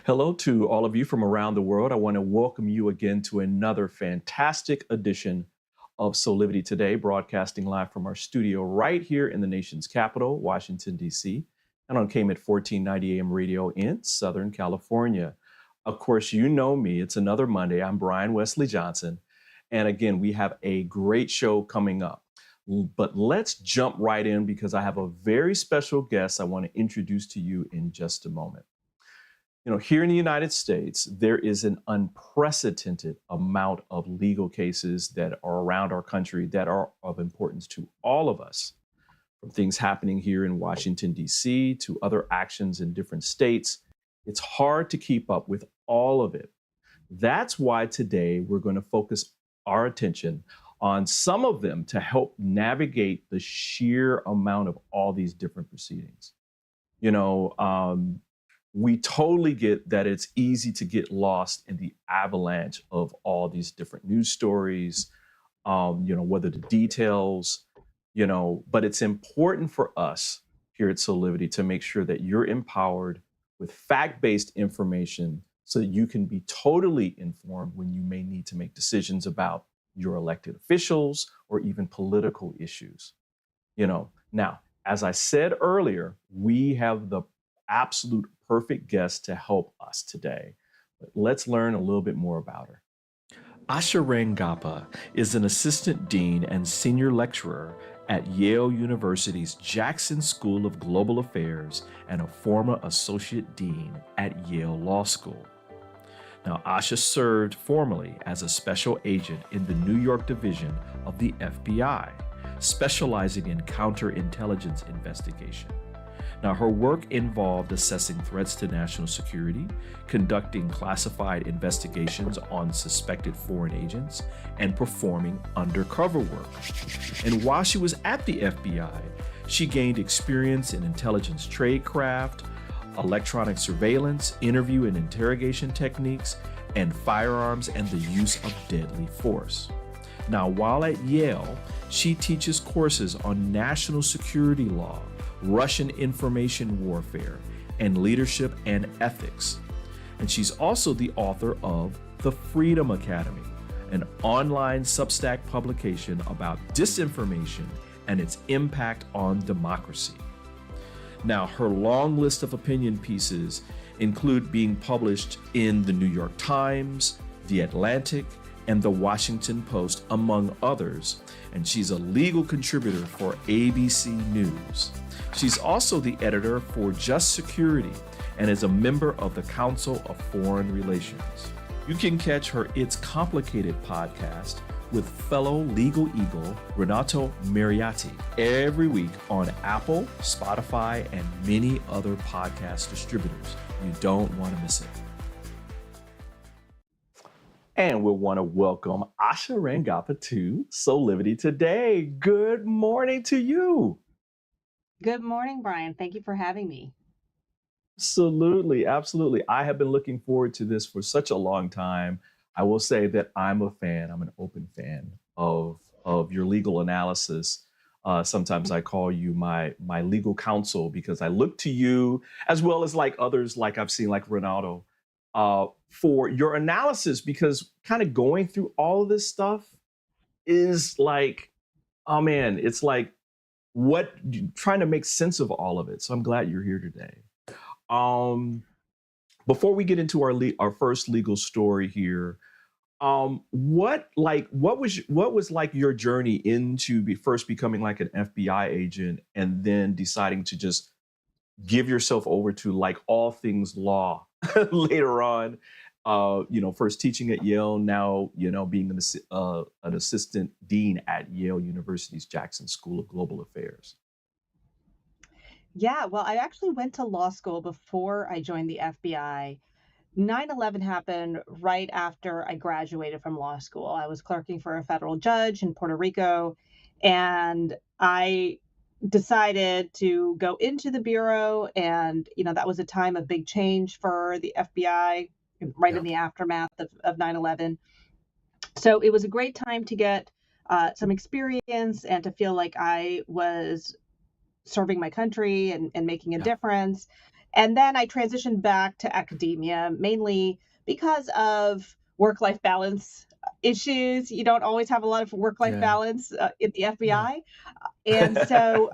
Hello to all of you from around the world. I want to welcome you again to another fantastic edition of Soulivity Today, broadcasting live from our studio right here in the nation's capital, Washington, D.C., and on KMET 1490 AM radio in Southern California. Of course, you know me. It's another Monday. I'm Brian Westley Johnson. And again, we have a great show coming up. But let's jump right in because I have a very special guest I want to introduce to you in just a moment. You know, here in the United States, there is an unprecedented amount of legal cases that are around our country that are of importance to all of us, from things happening here in Washington, D.C., to other actions in different states. It's hard to keep up with all of it. That's why today we're going to focus our attention on some of them to help navigate the sheer amount of all these different proceedings. You know, we totally get that it's easy to get lost in the avalanche of all these different news stories, whether the details, but it's important for us here at Soulivity to make sure that you're empowered with fact-based information so that you can be totally informed when you may need to make decisions about your elected officials or even political issues. Now, as I said earlier, we have the absolute perfect guest to help us today. But let's learn a little bit more about her. Asha Rangappa is an assistant dean and senior lecturer at Yale University's Jackson School of Global Affairs and a former associate dean at Yale Law School. Now, Asha served formerly as a special agent in the New York division of the FBI, specializing in counterintelligence investigation. Now, her work involved assessing threats to national security, conducting classified investigations on suspected foreign agents, and performing undercover work. And while she was at the FBI, she gained experience in intelligence tradecraft, electronic surveillance, interview and interrogation techniques, and firearms and the use of deadly force. Now, while at Yale, she teaches courses on national security law, Russian information warfare, and leadership and ethics. And she's also the author of The Freedom Academy, an online Substack publication about disinformation and its impact on democracy. Now, her long list of opinion pieces include being published in the New York Times, The Atlantic, and The Washington Post, among others, and she's a legal contributor for ABC News. She's also the editor for Just Security and is a member of the Council of Foreign Relations. You can catch her It's Complicated podcast with fellow legal eagle Renato Mariotti every week on Apple, Spotify, and many other podcast distributors. You don't want to miss it. And we'll want to welcome Asha Rangappa to Soulivity Today. Good morning to you. Good morning, Brian. Thank you for having me. Absolutely, absolutely. I have been looking forward to this for such a long time. I will say that I'm a fan. I'm an open fan of your legal analysis. Sometimes I call you my legal counsel because I look to you, as well as like others, like I've seen like Renato, for your analysis, because kind of going through all of this stuff is like, oh man, it's like trying to make sense of all of it. So I'm glad you're here today. Before we get into our first legal story here, what was like your journey into first becoming like an FBI agent and then deciding to just give yourself over to like all things law later on? First teaching at Yale, now being an assistant dean at Yale University's Jackson School of Global Affairs. Yeah, well, I actually went to law school before I joined the FBI. 9/11 happened right after I graduated from law school. I was clerking for a federal judge in Puerto Rico, and I decided to go into the bureau. And, that was a time of big change for the FBI, right in the aftermath of 9/11. So it was a great time to get some experience and to feel like I was serving my country and making a difference. And then I transitioned back to academia, mainly because of work-life balance issues. You don't always have a lot of work-life Yeah. balance at the Yeah. FBI. And so,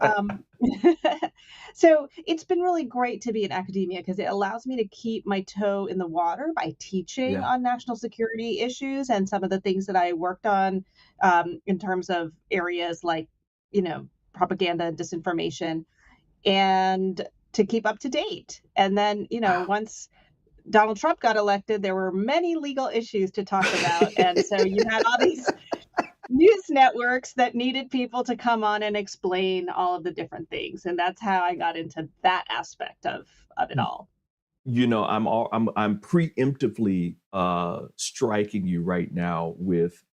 so it's been really great to be in academia because it allows me to keep my toe in the water by teaching Yeah. on national security issues and some of the things that I worked on in terms of areas like, propaganda and disinformation, and to keep up to date. And then, Wow. once Donald Trump got elected, there were many legal issues to talk about. And so you had all these news networks that needed people to come on and explain all of the different things. And that's how I got into that aspect of it all. I'm preemptively striking you right now with,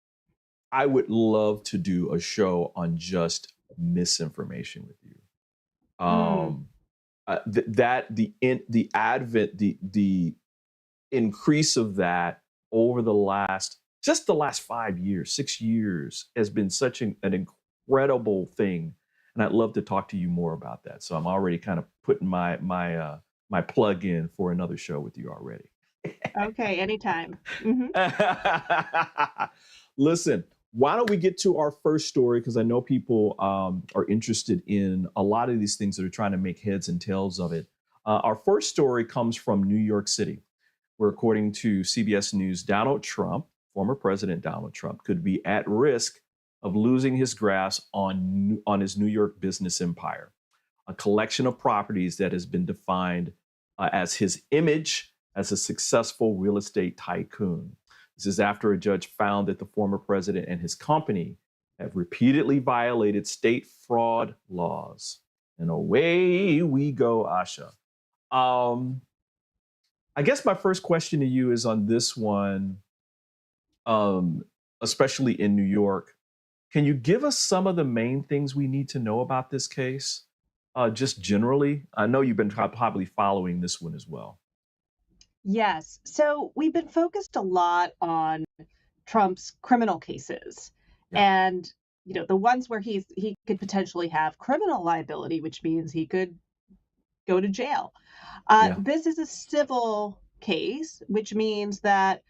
I would love to do a show on just misinformation with you. Mm, Um, the increase of that over the last 5 years, 6 years, has been such an incredible thing, and I'd love to talk to you more about that. So I'm already kind of putting my plug in for another show with you already. okay, anytime. Hmm. Listen, why don't we get to our first story? Because I know people are interested in a lot of these things that are trying to make heads and tails of it. Our first story comes from New York City, where, according to CBS News, Donald Trump, former President Donald Trump, could be at risk of losing his grasp on his New York business empire, a collection of properties that has been defined as his image as a successful real estate tycoon. This is after a judge found that the former president and his company have repeatedly violated state fraud laws. And away we go, Asha. Um, I guess my first question to you is on this one, um, especially in New York. Can you give us some of the main things we need to know about this case, just generally? I know you've been probably following this one as well. Yes. So we've been focused a lot on Trump's criminal cases, Yeah, and the ones where he could potentially have criminal liability, which means he could go to jail. yeah. This is a civil case, which means that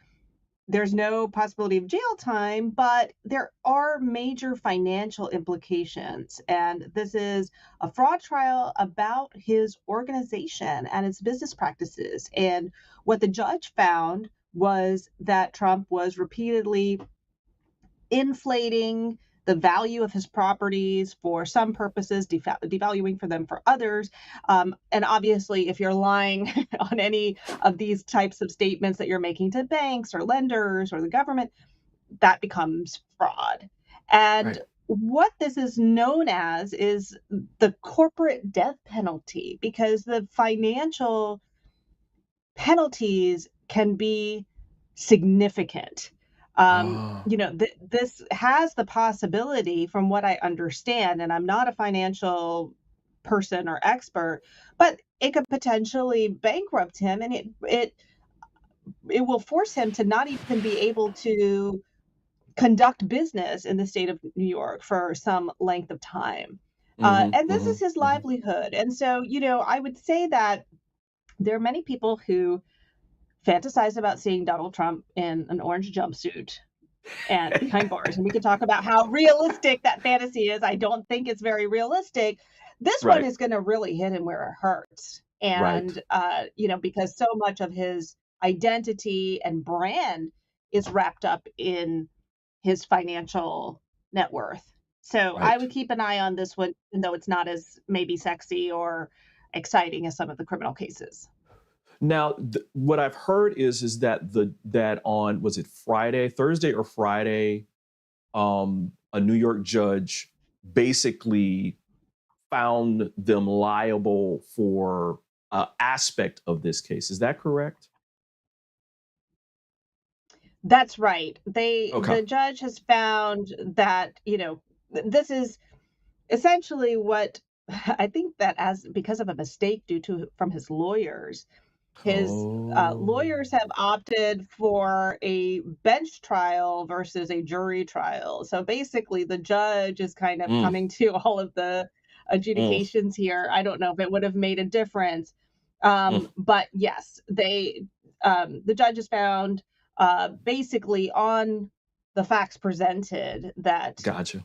there's no possibility of jail time, but there are major financial implications. And this is a fraud trial about his organization and its business practices. And what the judge found was that Trump was repeatedly inflating the value of his properties for some purposes, devaluing for them for others. And obviously, if you're lying on any of these types of statements that you're making to banks or lenders or the government, that becomes fraud. And Right. what this is known as is the corporate death penalty, because the financial penalties can be significant. Oh, This has the possibility, from what I understand, and I'm not a financial person or expert, but it could potentially bankrupt him, and it will force him to not even be able to conduct business in the state of New York for some length of time. mm-hmm, And this mm-hmm, is his mm-hmm. livelihood. And so, I would say that there are many people who fantasize about seeing Donald Trump in an orange jumpsuit and behind bars. And we could talk about how realistic that fantasy is. I don't think it's very realistic. This one Right, is going to really hit him where it hurts. right, And, because so much of his identity and brand is wrapped up in his financial net worth. So I right. would keep an eye on this one, even though it's not as maybe sexy or exciting as some of the criminal cases. Now, what I've heard is that that on, was it Friday, Thursday or Friday, a New York judge basically found them liable for aspect of this case. Is that correct? That's right. Okay. The judge has found that, this is essentially what I think that, as because of a mistake due to from his lawyers, his Oh. lawyers have opted for a bench trial versus a jury trial. So basically, the judge is kind of Mm, coming to all of the mm. adjudications here. I don't know if it would have made a difference, But yes, the judges found basically on the facts presented that Gotcha.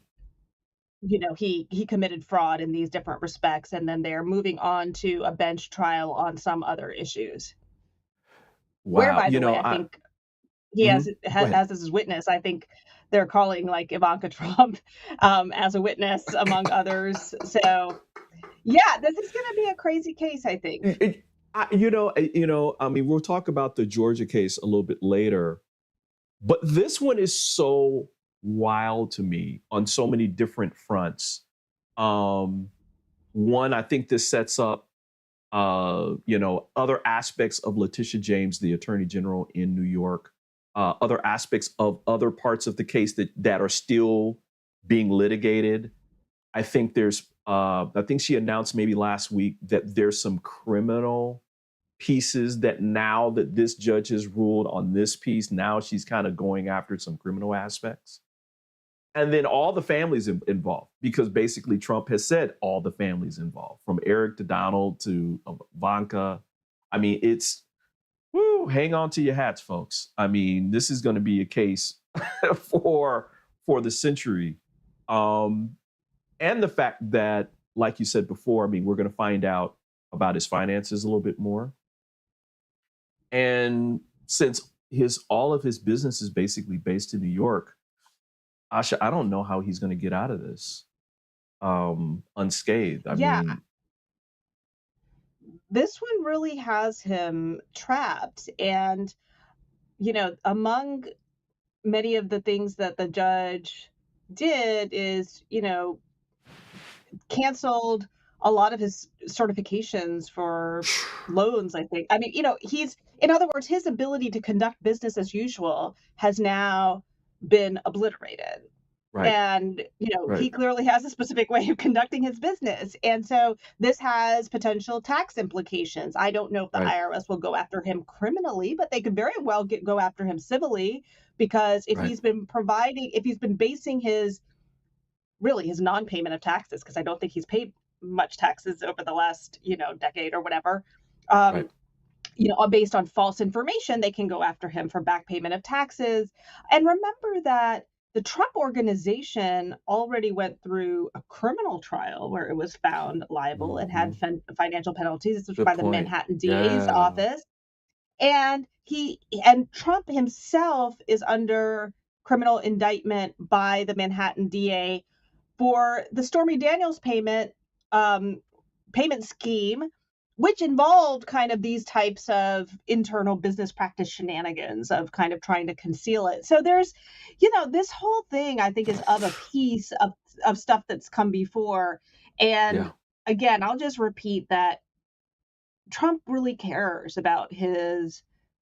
he committed fraud in these different respects, and then they're moving on to a bench trial on some other issues. Where, Wow. by the way, I think he Mhm. Go ahead. has as his witness. I think they're calling like Ivanka Trump as a witness, among others. So yeah, this is going to be a crazy case, I think. I mean, we'll talk about the Georgia case a little bit later, but this one is so wild to me on so many different fronts. Um, One, I think this sets up, other aspects of Letitia James, the Attorney General in New York, other aspects of other parts of the case that are still being litigated. I think she announced maybe last week that there's some criminal pieces that now that this judge has ruled on this piece, now she's kind of going after some criminal aspects. And then all the families involved, because basically Trump has said all the families involved, from Eric to Donald to Ivanka. I mean, hang on to your hats, folks. I mean, this is going to be a case for the century. Um, and the fact that, like you said before, I mean, we're going to find out about his finances a little bit more. And since all of his business is basically based in New York, Asha, I don't know how he's going to get out of this unscathed. I Yeah, mean, this one really has him trapped. And, among many of the things that the judge did is, canceled a lot of his certifications for loans, I think. I mean, in other words, his ability to conduct business as usual has now been obliterated. right, And, right, he clearly has a specific way of conducting his business. And so this has potential tax implications. I don't know if the right, IRS will go after him criminally, but they could very well go after him civilly, because right, if he's been basing his non-payment of taxes, because I don't think he's paid much taxes over the last, decade or whatever, right. um, based on false information, they can go after him for back payment of taxes. And remember that the Trump organization already went through a criminal trial where it was found liable and had Mhm. financial penalties. This was Good by the point. Manhattan DA's Yeah. office. And Trump himself is under criminal indictment by the Manhattan DA for the Stormy Daniels um, payment scheme, which involved kind of these types of internal business practice shenanigans of kind of trying to conceal it. So there's, this whole thing I think is of a piece of stuff that's come before. And Yeah. again, I'll just repeat that Trump really cares about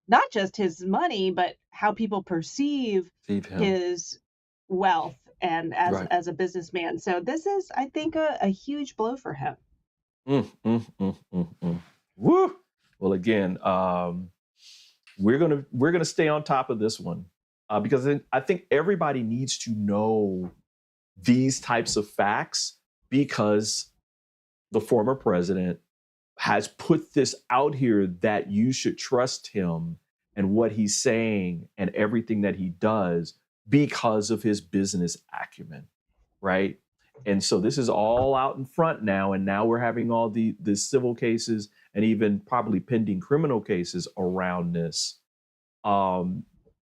not just his money, but how people perceive Save him. his wealth and as Right. as a businessman. So this is, I think, a huge blow for him. Mm. Woo. Well, again, we're gonna stay on top of this one, because I think everybody needs to know these types of facts, because the former president has put this out here that you should trust him and what he's saying and everything that he does because of his business acumen, right? And so this is all out in front now, and now we're having all the civil cases and even probably pending criminal cases around this. Um,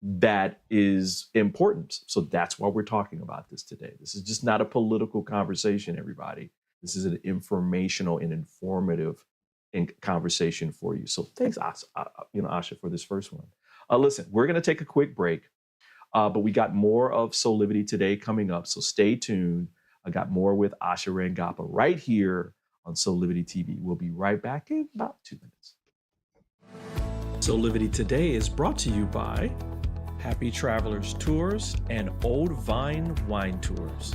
that is important. So that's why we're talking about this today. This is just not a political conversation, everybody. This is an informational and informative conversation for you. So thanks, Asha, for this first one. Listen, we're going to take a quick break, but we got more of Soulivity today coming up. So stay tuned. I got more with Asha Rangappa right here on Soulivity TV. We'll be right back in about 2 minutes. Soulivity Today is brought to you by Happy Travelers Tours and Old Vine Wine Tours.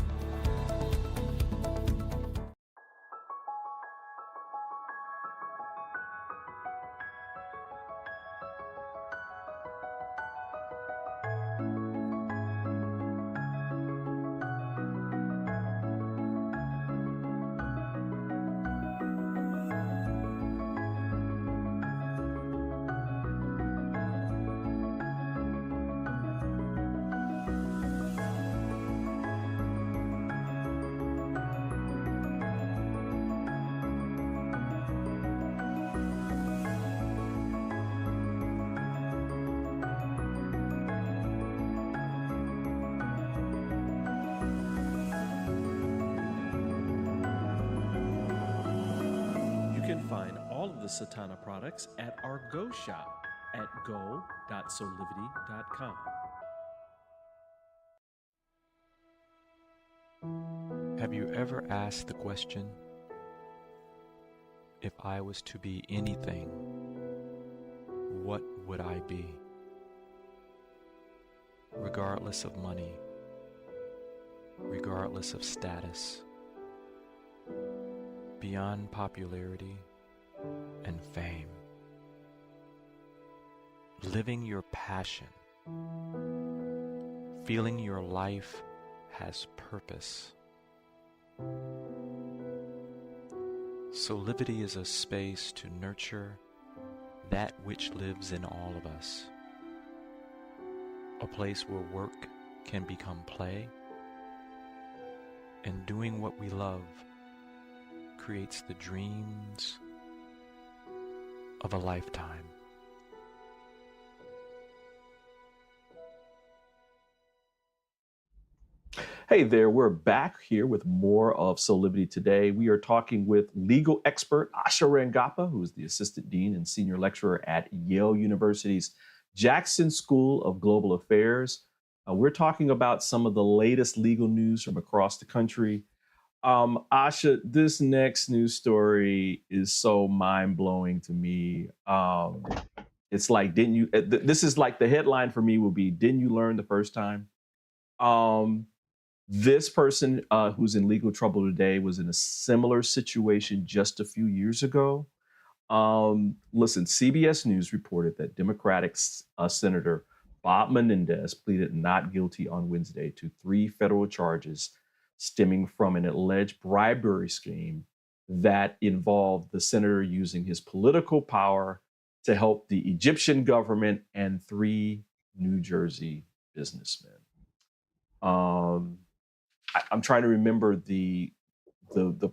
of the Satana products at our Go shop at go.soulivity.com. Have you ever asked the question, if I was to be anything, what would I be? Regardless of money, regardless of status, beyond popularity and fame. Living your passion, feeling your life has purpose. Soulivity is a space to nurture that which lives in all of us. A place where work can become play, and doing what we love creates the dreams of a lifetime. Hey there, we're back here with more of Soulivity Today. We are talking with legal expert Asha Rangappa, who is the Assistant Dean and Senior Lecturer at Yale University's Jackson School of Global Affairs. We're talking about some of the latest legal news from across the country. Asha, this next news story is so mind-blowing to me. It's like, didn't you, this is like the headline for me will be, didn't you learn the first time? This person who's in legal trouble today was in a similar situation just a few years ago. Listen, CBS News reported that Democratic Senator Bob Menendez pleaded not guilty on Wednesday to 3 federal charges stemming from an alleged bribery scheme that involved the senator using his political power to help the Egyptian government and 3 New Jersey businessmen. I'm trying to remember the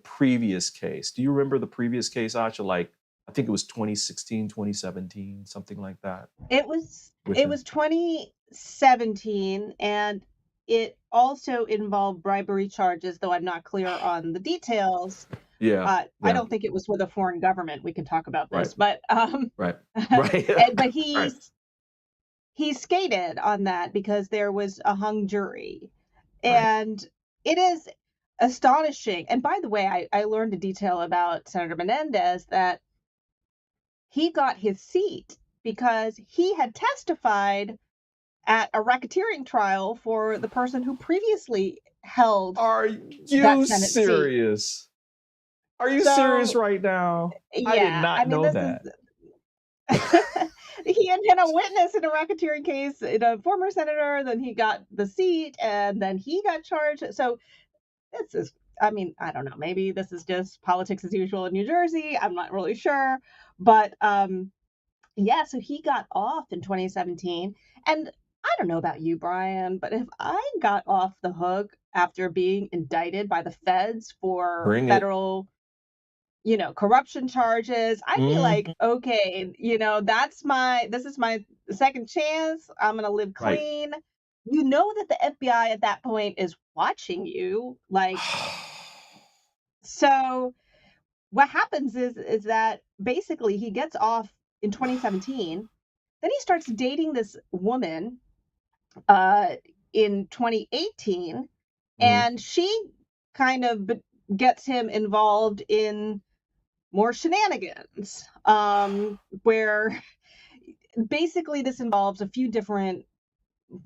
previous case. Do you remember the previous case, Asha? Like, I think it was 2016, 2017, something like that. It was 2017, and it also involved bribery charges, though I'm not clear on the details. Yeah. I don't think it was with a foreign government. We can talk about this, right. but right. but he skated on that because there was a hung jury, and it is astonishing. And by the way, I learned a detail about Senator Menendez that he got his seat because he had testified at a racketeering trial for the person who previously held. Are you serious? Seat. Are you serious right now? Yeah, I did not know that. He had been a witness in a racketeering case in a former senator, then he got the seat, and then he got charged. So this is, I mean, I don't know, maybe this is just politics as usual in New Jersey. I'm not really sure. But yeah, so he got off in 2017. And I don't know about you, Brian, but if I got off the hook after being indicted by the feds for federal corruption charges, I'd be like, okay, this is my second chance. I'm going to live clean. Right. You know that the FBI at that point is watching you. Like, so what happens is that basically he gets off in 2017. Then he starts dating this woman in 2018. And she kind of gets him involved in more shenanigans, where basically this involves a few different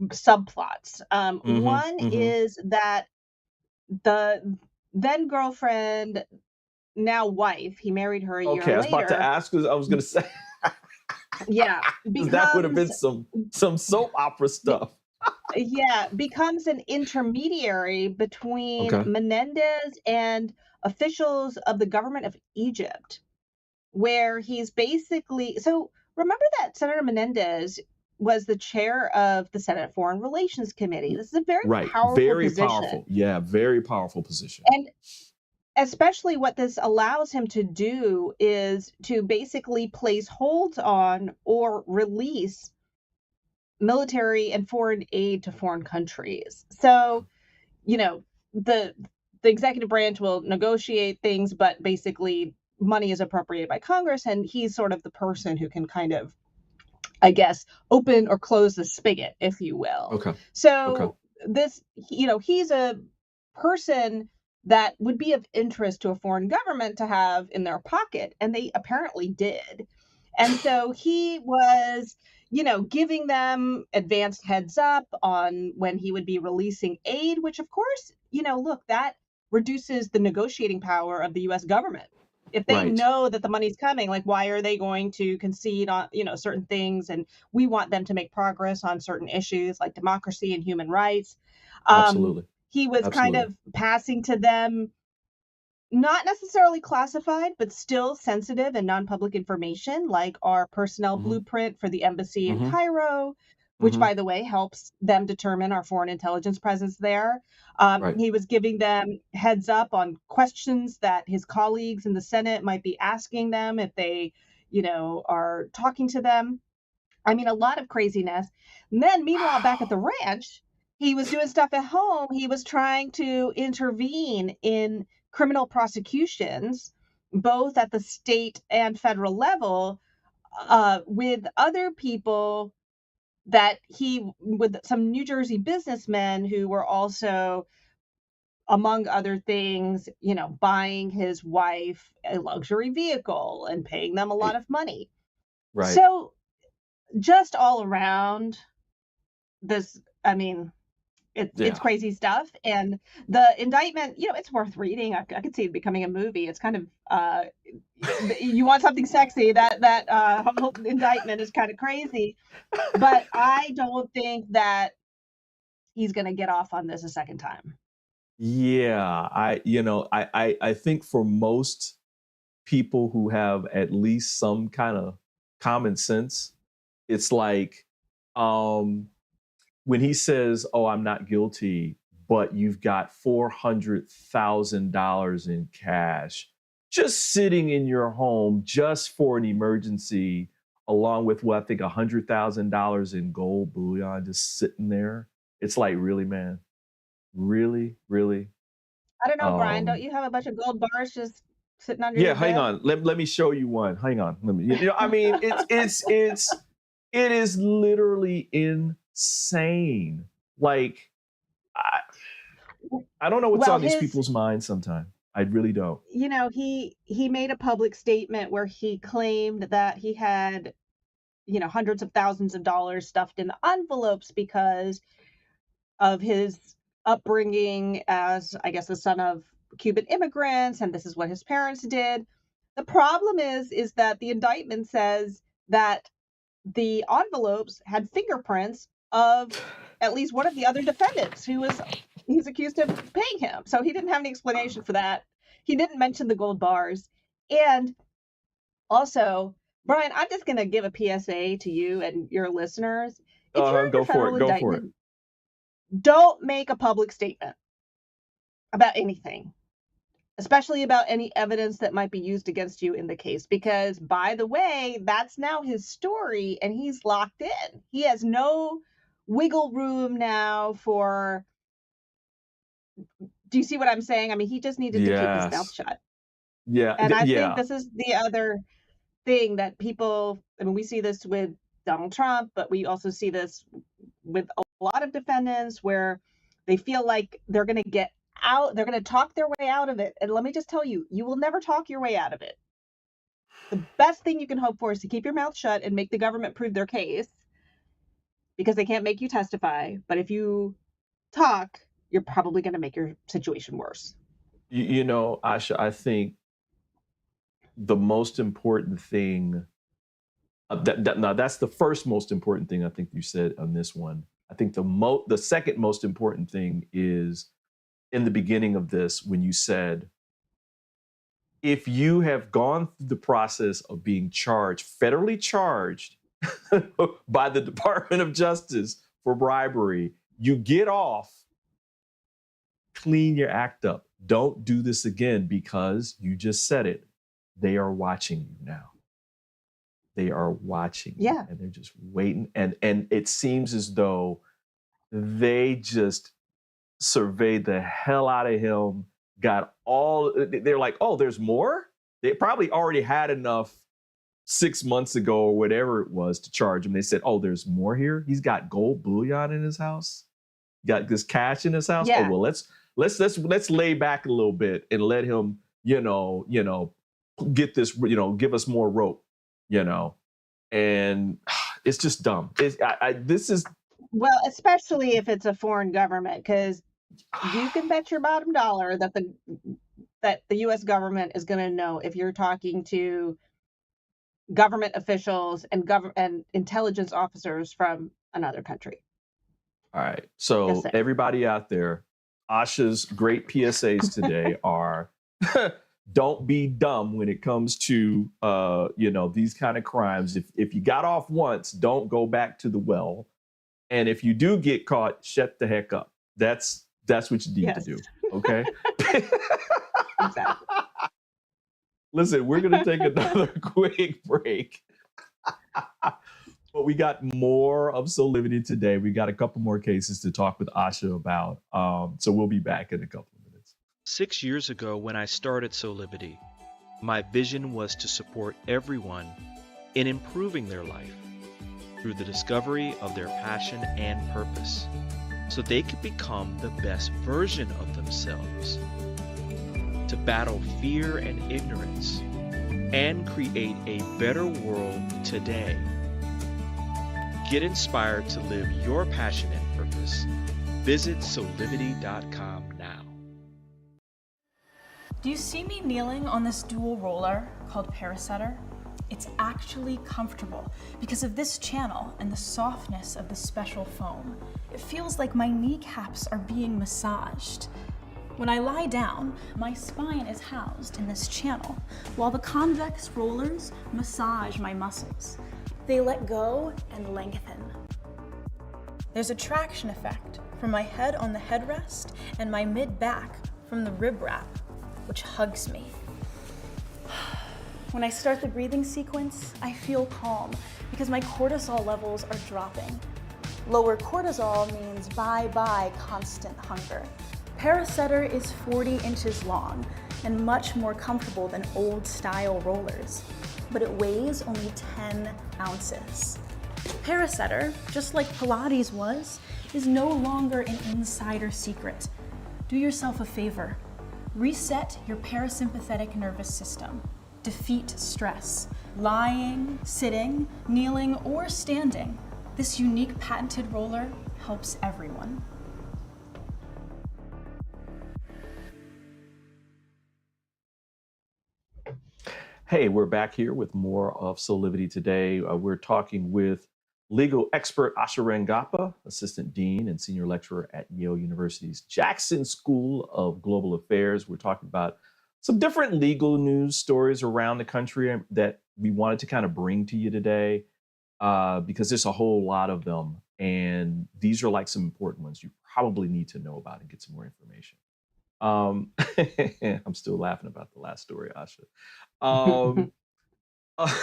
subplots. One is that the then girlfriend, now wife, he married her a year later. Okay, I was about to ask, because I was going to say. Yeah. That would have been some soap opera stuff. Yeah, becomes an intermediary between Menendez and officials of the government of Egypt, where he's basically, so remember that Senator Menendez was the chair of the Senate Foreign Relations Committee. This is a very powerful position. Powerful. Yeah, very powerful position. And especially what this allows him to do is to basically place holds on or release military and foreign aid to foreign countries. So, the executive branch will negotiate things, but basically money is appropriated by Congress, and he's sort of the person who can kind of, I guess, open or close the spigot, if you will. Okay. So this, he's a person that would be of interest to a foreign government to have in their pocket, and they apparently did. And so he was, giving them advanced heads up on when he would be releasing aid, which of course, look, that reduces the negotiating power of the US government. If they Right. know that the money's coming, like, why are they going to concede on, certain things? And we want them to make progress on certain issues like democracy and human rights. Absolutely. He was kind Absolutely. of passing to them, not necessarily classified, but still sensitive and non-public information, like our personnel Mhm. blueprint for the embassy in Mhm. Cairo, which, Mhm. by the way, helps them determine our foreign intelligence presence there. Right. He was giving them heads up on questions that his colleagues in the Senate might be asking them if they, are talking to them. I mean, a lot of craziness. And then, meanwhile, back at the ranch, he was doing stuff at home. He was trying to intervene in criminal prosecutions, both at the state and federal level, with other people with some New Jersey businessmen who were also, among other things, buying his wife a luxury vehicle and paying them a lot Right. of money. Right. So just all around this, I mean, it's Yeah. crazy stuff. And the indictment, it's worth reading. I could see it becoming a movie. It's kind of, you want something sexy, that whole indictment is kind of crazy. But I don't think that he's going to get off on this a second time. Yeah. I think for most people who have at least some kind of common sense, it's like, when he says, "Oh, I'm not guilty," but you've got $400,000 in cash just sitting in your home just for an emergency, along with what I think $100,000 in gold bullion just sitting there. It's like, really, man, really, really. I don't know, Brian. Don't Um, you have a bunch of gold bars just sitting under yeah, your hang bed? on. Let me show you one. Hang on. Let me. I mean, it is literally insane. Like, I, I don't know what's Well, on these people's minds sometimes. I really don't. he made a public statement where he claimed that he had, hundreds of thousands of dollars stuffed in envelopes because of his upbringing as, I guess, the son of Cuban immigrants, and this is what his parents did. The problem is that the indictment says that the envelopes had fingerprints of at least one of the other defendants he's accused of paying him. So he didn't have any explanation for that. He didn't mention the gold bars. And also, Brian, I'm just going to give a PSA to you and your listeners. If you're under Go for it. federal Go for it. indictment, don't make a public statement about anything, especially about any evidence that might be used against you in the case. Because, by the way, that's now his story and he's locked in. He has no wiggle room now for. Do you see what I'm saying? I mean, he just needed to keep his mouth Yes. shut. Yeah. And I think Yeah. this is the other thing that people, I mean, we see this with Donald Trump, but we also see this with a lot of defendants where they feel like they're going to get out, they're going to talk their way out of it. And let me just tell you, you will never talk your way out of it. The best thing you can hope for is to keep your mouth shut and make the government prove their case, because they can't make you testify. But if you talk, you're probably going to make your situation worse. Asha, I think the most important thing, now that's the first most important thing I think you said on this one. I think the second most important thing is in the beginning of this when you said, if you have gone through the process of being charged, federally charged by the Department of Justice for bribery, you get off, clean your act up. Don't do this again, because you just said it. They are watching you now. They are watching you, Yeah. and they're just waiting. And it seems as though they just surveyed the hell out of him, they're like, oh, there's more? They probably already had enough 6 months ago or whatever it was to charge him. They said, "Oh, there's more here. He's got gold bullion in his house. Got this cash in his house. Oh Yeah. well, let's lay back a little bit and let him, get this, give us more rope, and it's just dumb. This is Well, especially if it's a foreign government, because you can bet your bottom dollar that the U.S. government is going to know if you're talking to government officials and intelligence officers from another country. all right. So everybody out there, Asha's great PSAs today are don't be dumb when it comes to these kind of crimes. If you got off once, don't go back to the well. And if you do get caught, shut the heck up. That's what you need to do. Okay. Exactly. Listen, we're going to take another quick break. But we got more of Soulivity today. We got a couple more cases to talk with Asha about. So we'll be back in a couple of minutes. 6 years ago, when I started Soulivity, my vision was to support everyone in improving their life through the discovery of their passion and purpose, so they could become the best version of themselves, to battle fear and ignorance, and create a better world today. Get inspired to live your passion and purpose. Visit Soulivity.com now. Do you see me kneeling on this dual roller called Parasetter? It's actually comfortable because of this channel and the softness of the special foam. It feels like my kneecaps are being massaged. When I lie down, my spine is housed in this channel, while the convex rollers massage my muscles. They let go and lengthen. There's a traction effect from my head on the headrest and my mid-back from the rib wrap, which hugs me. When I start the breathing sequence, I feel calm because my cortisol levels are dropping. Lower cortisol means bye-bye constant hunger. Parasetter is 40 inches long and much more comfortable than old-style rollers, but it weighs only 10 ounces. Parasetter, just like Pilates was, is no longer an insider secret. Do yourself a favor. Reset your parasympathetic nervous system. Defeat stress. Lying, sitting, kneeling, or standing. This unique patented roller helps everyone. Hey, we're back here with more of Soulivity today. We're talking with legal expert Asha Rangappa, Assistant Dean and Senior Lecturer at Yale University's Jackson School of Global Affairs. We're talking about some different legal news stories around the country that we wanted to kind of bring to you today because there's a whole lot of them. And these are like some important ones you probably need to know about and get some more information. I'm still laughing about the last story, Asha.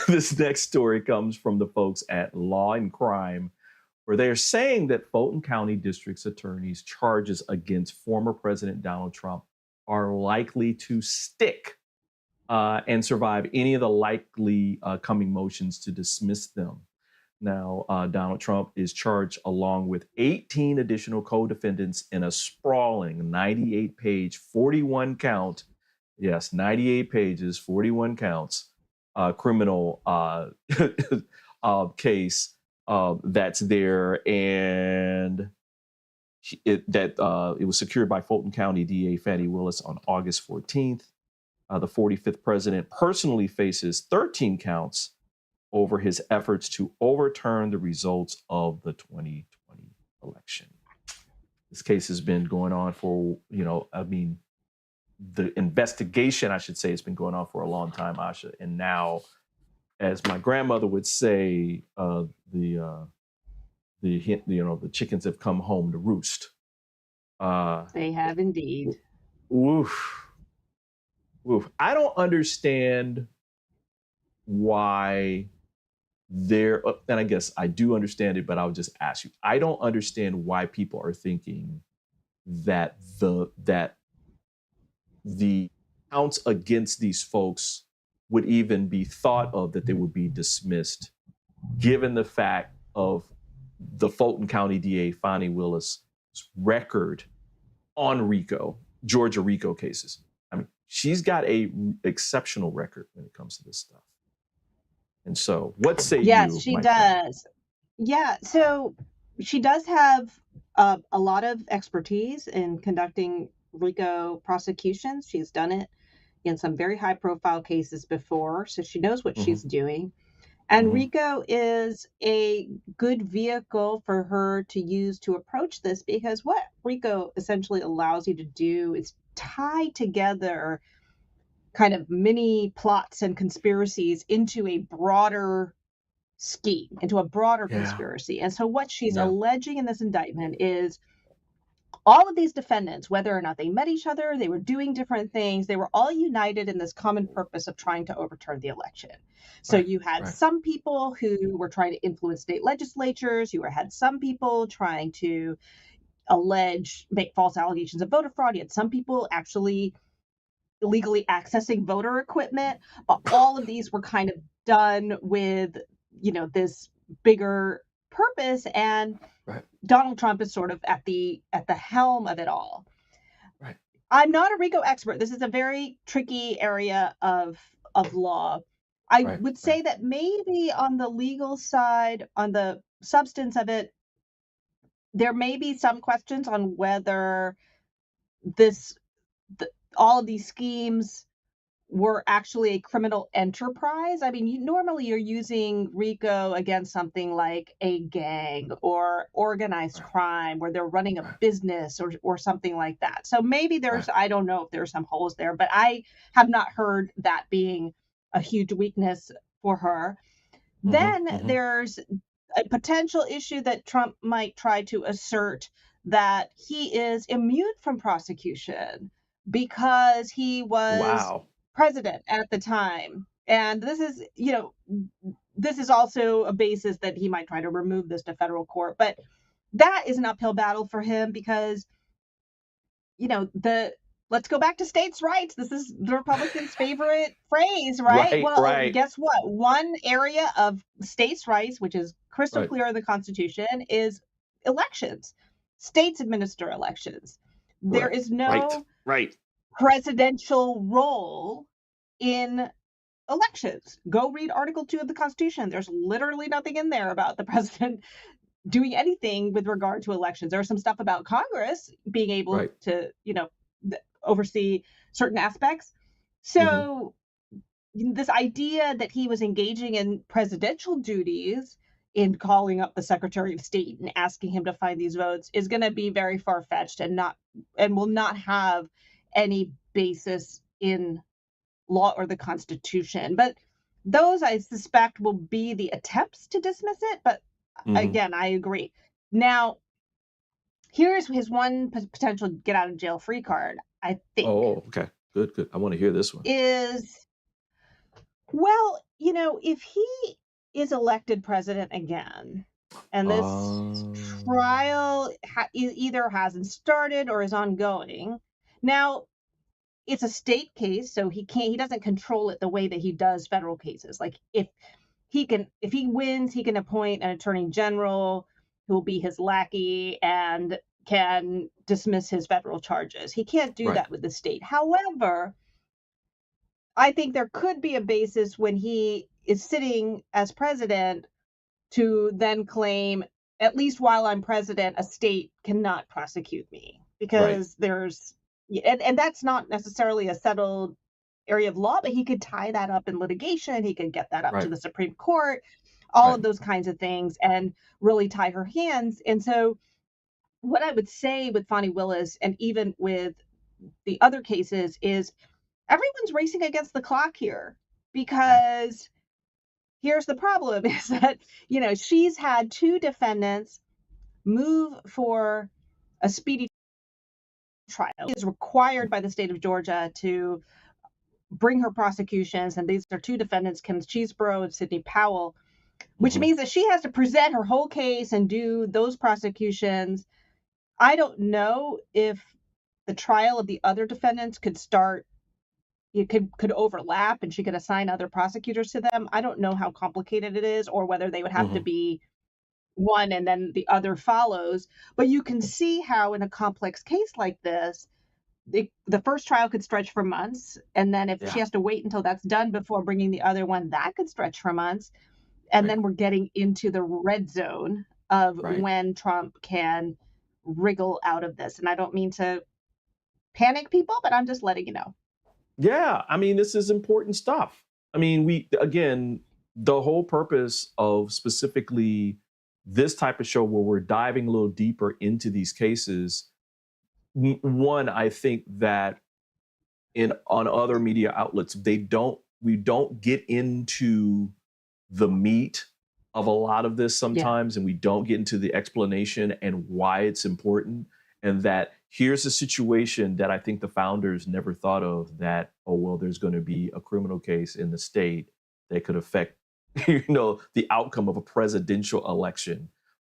This next story comes from the folks at Law and Crime, where they're saying that Fulton County District's attorney's charges against former President Donald Trump are likely to stick and survive any of the likely coming motions to dismiss them. Now, Donald Trump is charged along with 18 additional co-defendants in a sprawling 98-page, 41-count, yes, 98 pages, 41 counts, criminal case that's there. And it was secured by Fulton County DA Fannie Willis on August 14th. The 45th president personally faces 13 counts over his efforts to overturn the results of the 2020 election. This case has been going on for, the investigation, I should say, has been going on for a long time, Asha. And now, as my grandmother would say, the chickens have come home to roost. They have indeed. Oof. I don't understand why and I guess I do understand it, but I'll just ask you. I don't understand why people are thinking that the counts against these folks would even be thought of that they would be dismissed, given the fact of the Fulton County DA, Fani Willis' record on RICO, Georgia RICO cases. I mean, she's got a exceptional record when it comes to this stuff. And so what say Yes, you, she my friend? does. Yeah, so she does have a lot of expertise in conducting RICO prosecutions. She's done it in some very high profile cases before, so she knows what she's doing. And RICO is a good vehicle for her to use to approach this, because what RICO essentially allows you to do is tie together kind of mini plots and conspiracies into a broader scheme, into a broader conspiracy. And so what she's alleging in this indictment is all of these defendants, whether or not they met each other, they were doing different things, they were all united in this common purpose of trying to overturn the election. So you had some people who were trying to influence state legislatures, you had some people trying to make false allegations of voter fraud, you had some people actually illegally accessing voter equipment, but all of these were kind of done with, this bigger purpose, and Donald Trump is sort of at the helm of it all. I'm not a RICO expert. This is a very tricky area of law. I would say that maybe on the legal side, on the substance of it, there may be some questions on whether all of these schemes were actually a criminal enterprise. I mean, normally you're using RICO against something like a gang or organized crime where they're running a business or something like that. So maybe I don't know if there's some holes there, but I have not heard that being a huge weakness for her. Then there's a potential issue that Trump might try to assert, that he is immune from prosecution because he was president at the time. And this is also a basis that he might try to remove this to federal court. But that is an uphill battle for him because, let's go back to states' rights. This is the Republicans' favorite phrase, right? Guess what? One area of states' rights, which is crystal clear in the Constitution, is elections. States administer elections. There is no presidential role in elections. Go read Article 2 of the Constitution. There's literally nothing in there about the president doing anything with regard to elections. There's some stuff about Congress being able to, oversee certain aspects. So this idea that he was engaging in presidential duties in calling up the Secretary of State and asking him to find these votes is going to be very far-fetched and will not have any basis in law or the Constitution. But those, I suspect, will be the attempts to dismiss it. But again, I agree. Now, here's his one potential get out of jail free card, I think. Oh, okay. Good. I want to hear this one. If he is elected president again, and this trial either hasn't started or is ongoing. Now, it's a state case, so he doesn't control it the way that he does federal cases. Like if he wins, he can appoint an attorney general who will be his lackey and can dismiss his federal charges. He can't do that with the state. However, I think there could be a basis when he is sitting as president to then claim, at least while I'm president, a state cannot prosecute me, because and that's not necessarily a settled area of law, but he could tie that up in litigation. He could get that up to the Supreme Court, all of those kinds of things, and really tie her hands. And so what I would say with Fani Willis, and even with the other cases, is everyone's racing against the clock here, because here's the problem is that, she's had two defendants move for a speedy trial. It is required by the state of Georgia to bring her prosecutions, and these are two defendants, Kim Cheeseborough and Sidney Powell, which means that she has to present her whole case and do those prosecutions. I don't know if the trial of the other defendants could start it could overlap and she could assign other prosecutors to them. I don't know how complicated it is or whether they would have to Hmm. be one and then the other follows. But you can see how in a complex case like this, the first trial could stretch for months. And then if she Yeah. has to wait until that's done before bringing the other one, that could stretch for months. And Right. then we're getting into the red zone of Right. when Trump can wriggle out of this. And I don't mean to panic people, but I'm just letting you know. Yeah, I mean, this is important stuff. I mean, again, the whole purpose of specifically this type of show where we're diving a little deeper into these cases, one, I think that in on other media outlets, we don't get into the meat of a lot of this Yeah. sometimes, and we don't get into the explanation and why it's important. And that here's a situation that I think the founders never thought of, that, oh, well, there's going to be a criminal case in the state that could affect, the outcome of a presidential election.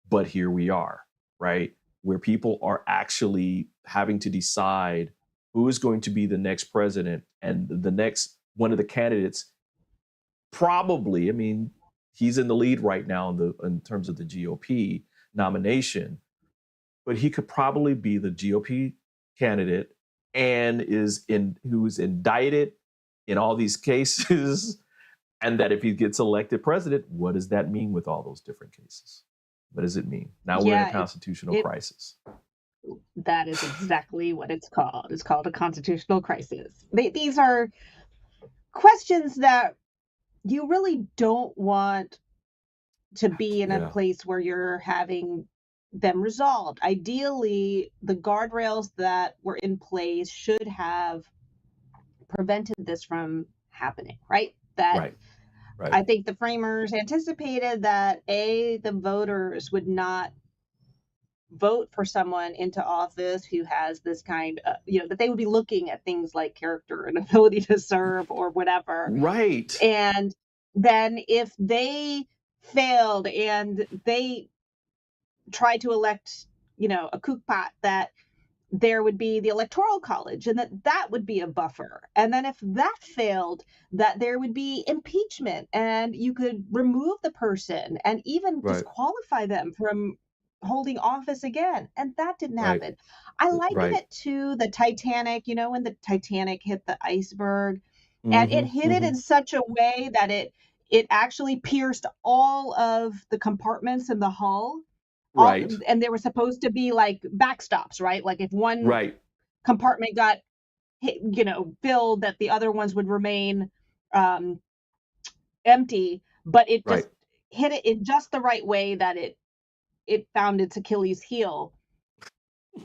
But here we are, right? Where people are actually having to decide who is going to be the next president, and the next one of the candidates probably, I mean, he's in the lead right now in terms of the GOP nomination, but he could probably be the GOP candidate and who's indicted in all these cases. And that if he gets elected president, what does that mean with all those different cases? What does it mean? Now we're in a Yeah, constitutional it crisis. that is exactly what it's called. It's called a constitutional crisis. These are questions that you really don't want to be in a Yeah, place where you're having them resolved. Ideally, the guardrails that were in place should have prevented this from happening, right? That right, right, I think the framers anticipated that the voters would not vote for someone into office who has this kind of, that they would be looking at things like character and ability to serve or whatever. right, And then if they failed and they tried to elect, a cookpot, that there would be the electoral college and that would be a buffer. And then if that failed, that there would be impeachment and you could remove the person and even right, disqualify them from holding office again. And that didn't right, happen. I liken right. it to the Titanic, when the Titanic hit the iceberg and it Hmm. hit it Hmm. in such a way that it actually pierced all of the compartments in the hull, all, Right, and there were supposed to be like backstops, right? Like if one right, compartment got hit, filled, that the other ones would remain um, empty. But it right. just hit it in just the right way that it found its Achilles heel.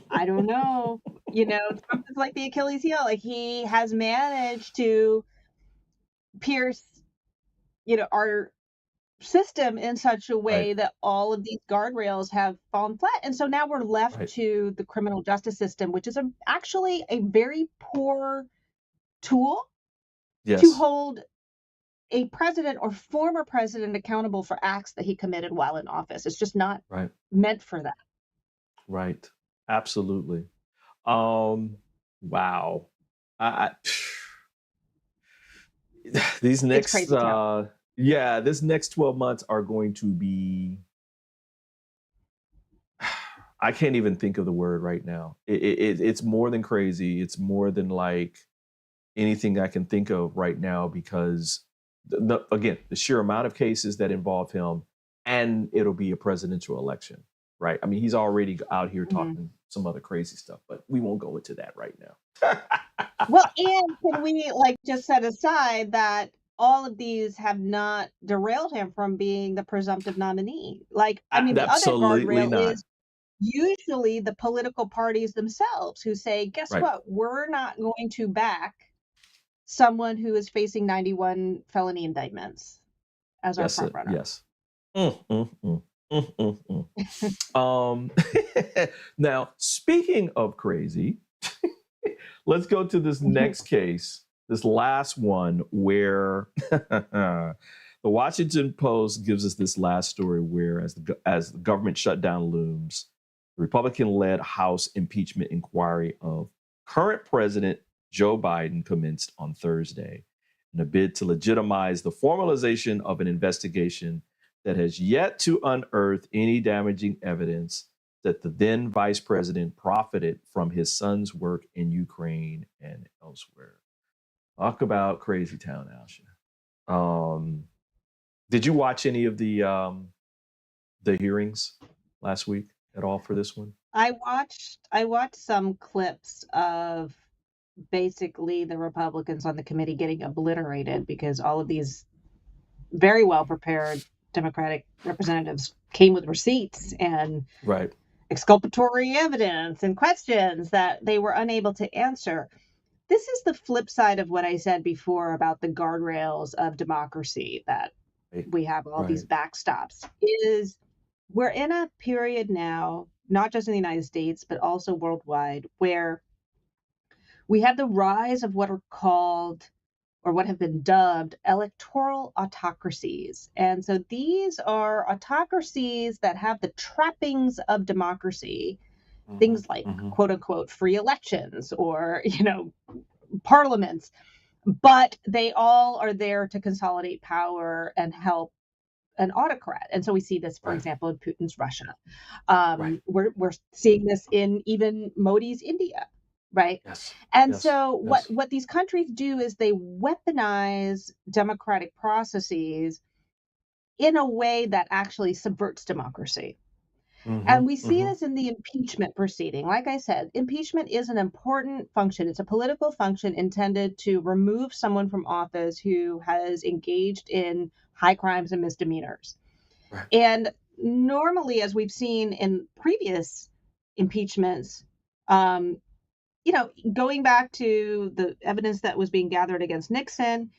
I don't know. Trump is like the Achilles heel. Like he has managed to pierce, our system in such a Right, way that all of these guardrails have fallen flat. And so now we're left right. to the criminal justice system, which is actually a very poor tool to Yes, hold a president or former president accountable for acts that he committed while in office. It's just not right, meant for that. right. Absolutely. Wow. I these It's next crazy town. this next 12 months are going to be, I can't even think of the word right now. It's more than crazy. It's more than like anything I can think of right now, because again, the sheer amount of cases that involve him, and it'll be a presidential election, right? I mean, he's already out here Mhm. talking some other crazy stuff, but we won't go into that right now. Well, and can we just set aside that all of these have not derailed him from being the presumptive nominee? The other Absolutely guardrail not. is usually the political parties themselves who say, guess Right. what? We're not going to back someone who is facing 91 felony indictments as our Yes, front runner. yes. Mm, mm, mm, mm, mm, mm. Now, speaking of crazy, let's go to this next case, this last one, where the Washington Post gives us this last story where, as the government shutdown looms, the Republican-led House impeachment inquiry of current President Joe Biden commenced on Thursday in a bid to legitimize the formalization of an investigation that has yet to unearth any damaging evidence that the then vice president profited from his son's work in Ukraine and elsewhere. Talk about crazy town, Asha. Did you watch any of the hearings last week at all for this one? I watched some clips of basically the Republicans on the committee getting obliterated because all of these very well prepared Democratic representatives came with receipts and Right. exculpatory evidence and questions that they were unable to answer. This is the flip side of what I said before about the guardrails of democracy, that we have all these backstops. Is we're in a period now, not just in the United States, but also worldwide, where we have the rise of what are called, or what have been dubbed, electoral autocracies. And so these are autocracies that have the trappings of democracy, things like quote unquote free elections or, parliaments, but they all are there to consolidate power and help an autocrat. And so we see this, for example, in Putin's Russia. We're seeing this in even Modi's India. Right. Yes. And Yes. so Yes. what these countries do is they weaponize democratic processes in a way that actually subverts democracy. And we see this in the impeachment proceeding. Like I said, impeachment is an important function. It's a political function intended to remove someone from office who has engaged in high crimes and misdemeanors. Right. And normally, as we've seen in previous impeachments, going back to the evidence that was being gathered against Nixon,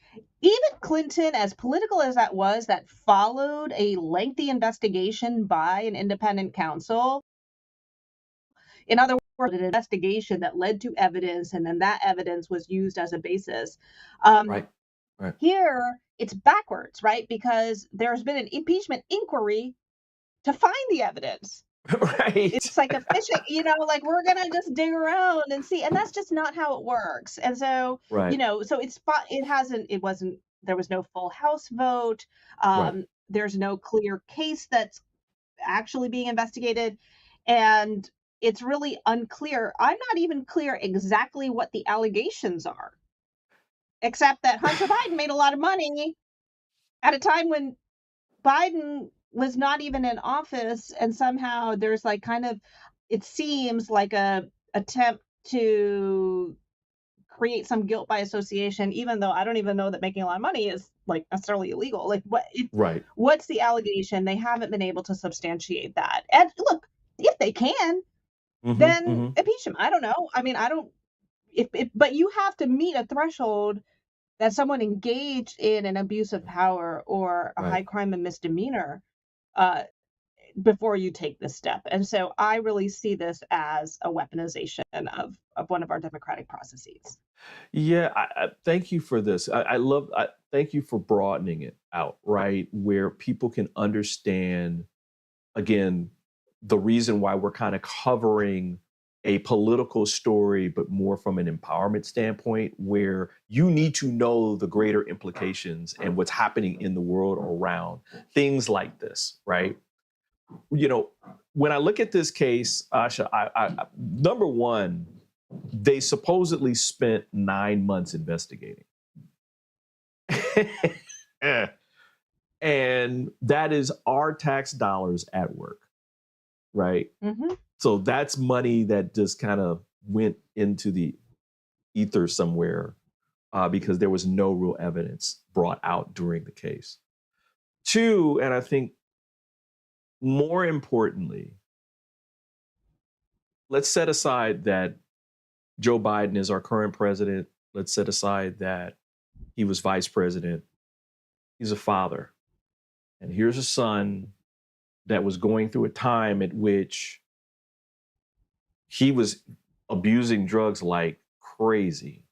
even Clinton, as political as that was, that followed a lengthy investigation by an independent counsel. In other words, an investigation that led to evidence, and then that evidence was used as a basis. Right. Here, it's backwards, right? Because there's been an impeachment inquiry to find the evidence. Right. It's like a fishing, like we're going to just dig around and see. And that's just not how it works. And so, Right. So there was no full House vote. There's no clear case that's actually being investigated. And it's really unclear. I'm not even clear exactly what the allegations are, except that Hunter Biden made a lot of money at a time when Biden was not even in office, and somehow there's like it seems like a attempt to create some guilt by association, even though I don't even know that making a lot of money is like necessarily illegal. Like what's the allegation? They haven't been able to substantiate that. And look, if they can, then impeach him. I don't know. I mean, but you have to meet a threshold that someone engaged in an abuse of power or a high crime and misdemeanor before you take this step. And so I really see this as a weaponization of one of our democratic processes. Yeah, I thank you for this. Thank you for broadening it out, right? Where people can understand, again, the reason why we're kind of covering a political story, but more from an empowerment standpoint, where you need to know the greater implications and what's happening in the world around things like this, right? When I look at this case, Asha, I number one, they supposedly spent 9 months investigating. And that is our tax dollars at work, right? So that's money that just kind of went into the ether somewhere because there was no real evidence brought out during the case. Two, and I think more importantly, let's set aside that Joe Biden is our current president. Let's set aside that he was vice president. He's a father. And here's a son that was going through a time at which he was abusing drugs like crazy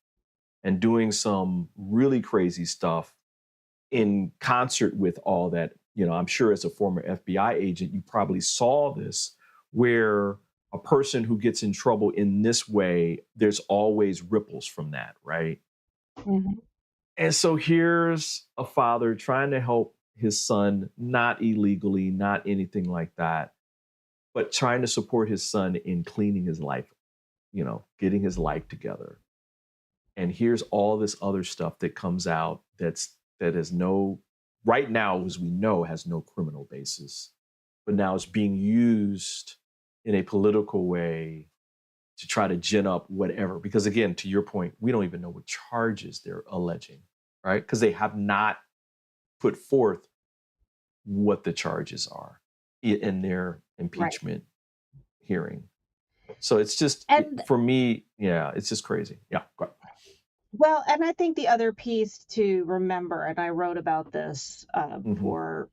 and doing some really crazy stuff in concert with all that. I'm sure as a former FBI agent, you probably saw this, where a person who gets in trouble in this way, there's always ripples from that, right? Mhm. And so here's a father trying to help his son, not illegally, not anything like that, but trying to support his son in cleaning his life, getting his life together. And here's all this other stuff that comes out that has right now, as we know, has no criminal basis, but now it's being used in a political way to try to gin up whatever. Because again, to your point, we don't even know what charges they're alleging, right? Because they have not put forth what the charges are in their impeachment hearing. So it's just, And for me, it's just crazy. Yeah, go ahead. well, and I think the other piece to remember, and I wrote about this Mhm, for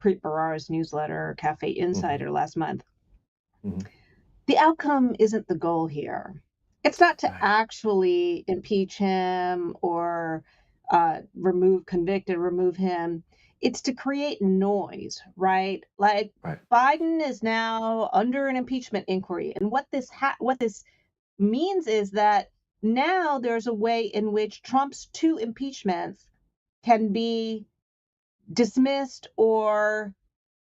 Preet Bharara's newsletter, Cafe mhm, Insider, last month. mhm. The outcome isn't the goal here. It's not to Right, actually impeach him or remove him. It's to create noise, right? Like right, Biden is now under an impeachment inquiry, and what this means is that now there's a way in which Trump's two impeachments can be dismissed or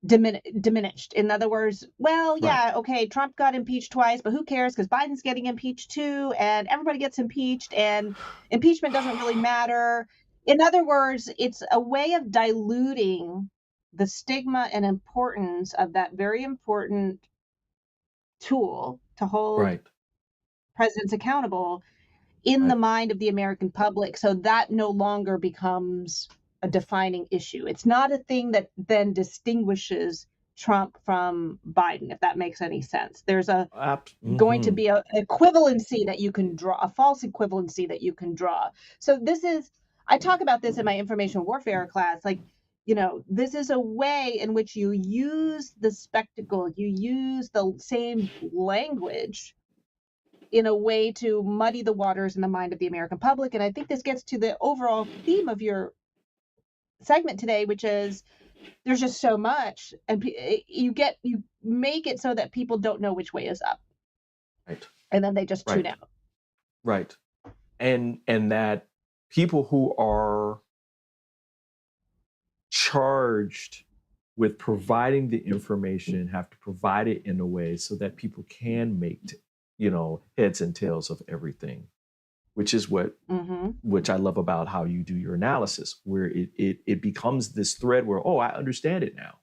diminished. In other words, well, right, yeah, okay, Trump got impeached twice, but who cares? Because Biden's getting impeached too, and everybody gets impeached, and impeachment doesn't really matter. In other words, it's a way of diluting the stigma and importance of that very important tool to hold right, presidents accountable in the right, mind of the American public, so that no longer becomes a defining issue. It's not a thing that then distinguishes Trump from Biden, if that makes any sense. There's going to mhm. be a equivalency that you can draw, a false equivalency that you can draw. So I talk about this in my information warfare class, like, this is a way in which you use the spectacle, you use the same language in a way to muddy the waters in the mind of the American public. And I think this gets to the overall theme of your segment today, which is there's just so much, and you make it so that people don't know which way is up, Right, and then they just tune right, out. right. And that people who are charged with providing the information have to provide it in a way so that people can make, heads and tails of everything, which is Mm-hmm. which I love about how you do your analysis, where it becomes this thread where, oh, I understand it now,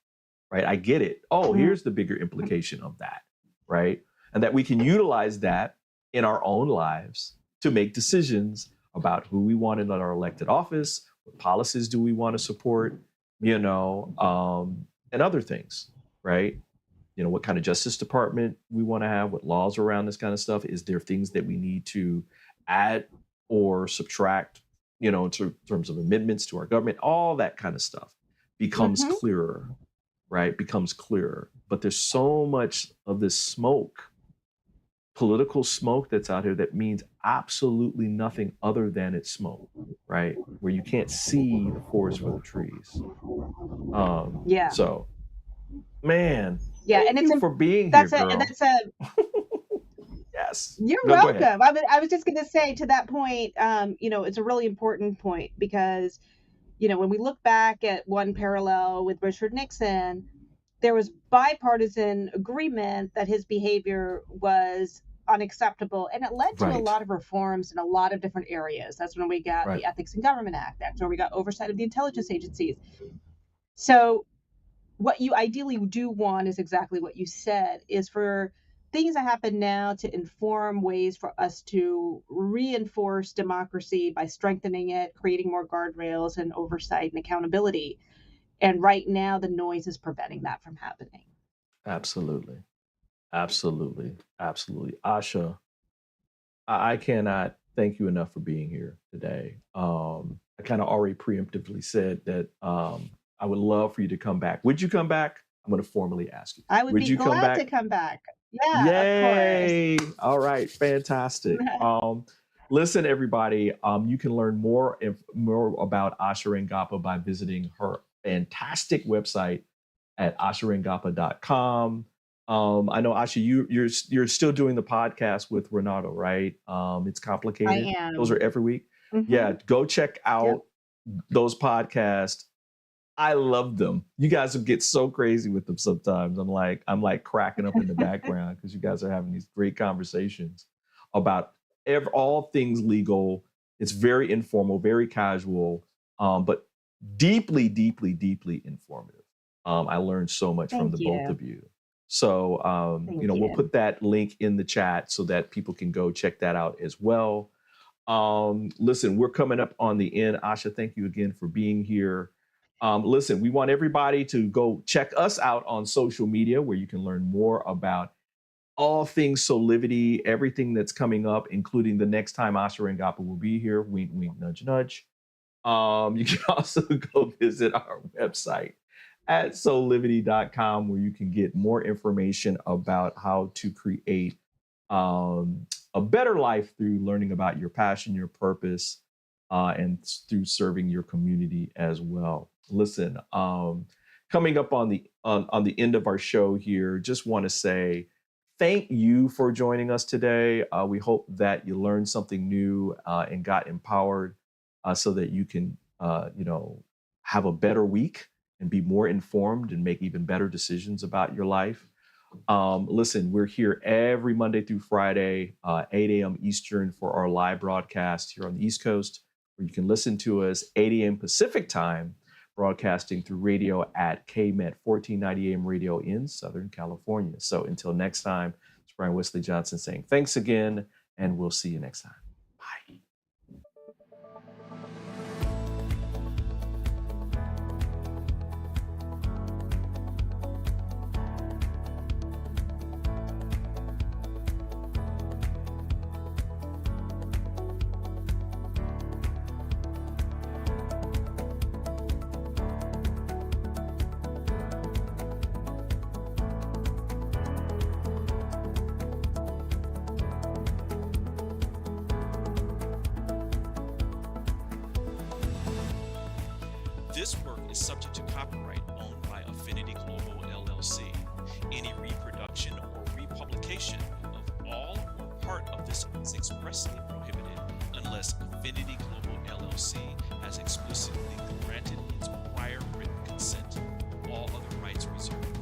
right? I get it. Oh, here's the bigger implication of that, right? And that we can utilize that in our own lives to make decisions about who we want in our elected office, what policies do we want to support, and other things, right? What kind of Justice Department we want to have, what laws around this kind of stuff. Is there things that we need to add or subtract, in terms of amendments to our government? All that kind of stuff becomes Mm-hmm. clearer, right? Becomes clearer. But there's so much of this smoke, political smoke, that's out here that means absolutely nothing other than it's smoke, right? Where you can't see the forest for the trees. Yeah, So, man, yeah, and thank you for being here, that's girl. a Yes. you're No, go ahead. welcome. I was just going to say to that point, it's a really important point because, when we look back at one parallel with Richard Nixon, there was bipartisan agreement that his behavior was unacceptable, and it led to a Right. lot of reforms in a lot of different areas. That's when we got Right. the Ethics in Government Act. That's where we got oversight of the intelligence agencies. So what you ideally do want is exactly what you said, is for things that happen now to inform ways for us to reinforce democracy by strengthening it, creating more guardrails and oversight and accountability. And right now, the noise is preventing that from happening. Absolutely. Absolutely. Absolutely. Asha, I cannot thank you enough for being here today. I kind of already preemptively said that I would love for you to come back. Would you come back? I'm going to formally ask you. I would Would be you come glad to back? come back. Yeah, of course. Yay! All right, fantastic. Listen, everybody, you can learn more about Asha Rangappa by visiting her fantastic website at asharangappa.com. I know, Asha, you're still doing the podcast with Renato, right? It's complicated. I Those are am. every week. Mm-hmm. Yeah, go check Yep. out those podcasts. I love them. You guys will get so crazy with them sometimes. I'm like cracking up in the background because you guys are having these great conversations about all things legal. It's very informal, very casual, but deeply, deeply, deeply informative. I learned so much from Thank the both you. of you. So, Thank we'll you. put that link in the chat so that people can go check that out as well. Listen, we're coming up on the end. Asha, thank you again for being here. Listen, we want everybody to go check us out on social media where you can learn more about all things Soulivity, everything that's coming up, including the next time Asha Rangappa will be here. Wink, wink, nudge, nudge. You can also go visit our website at soulivity.com where you can get more information about how to create a better life through learning about your passion, your purpose, and through serving your community as well. Listen, coming up on the end of our show here, just want to say thank you for joining us today. We hope that you learned something new and got empowered so that you can, have a better week and be more informed and make even better decisions about your life. Listen, we're here every Monday through Friday, 8 a.m. Eastern for our live broadcast here on the East Coast, where you can listen to us 8 a.m. Pacific time, broadcasting through radio at KMET 1490 AM radio in Southern California. So until next time, it's Brian Wesley Johnson saying thanks again, and we'll see you next time. Bye. This work is subject to copyright owned by Affinity Global LLC. Any reproduction or republication of all or part of this is expressly prohibited unless Affinity Global LLC has explicitly granted its prior written consent. All other rights reserved.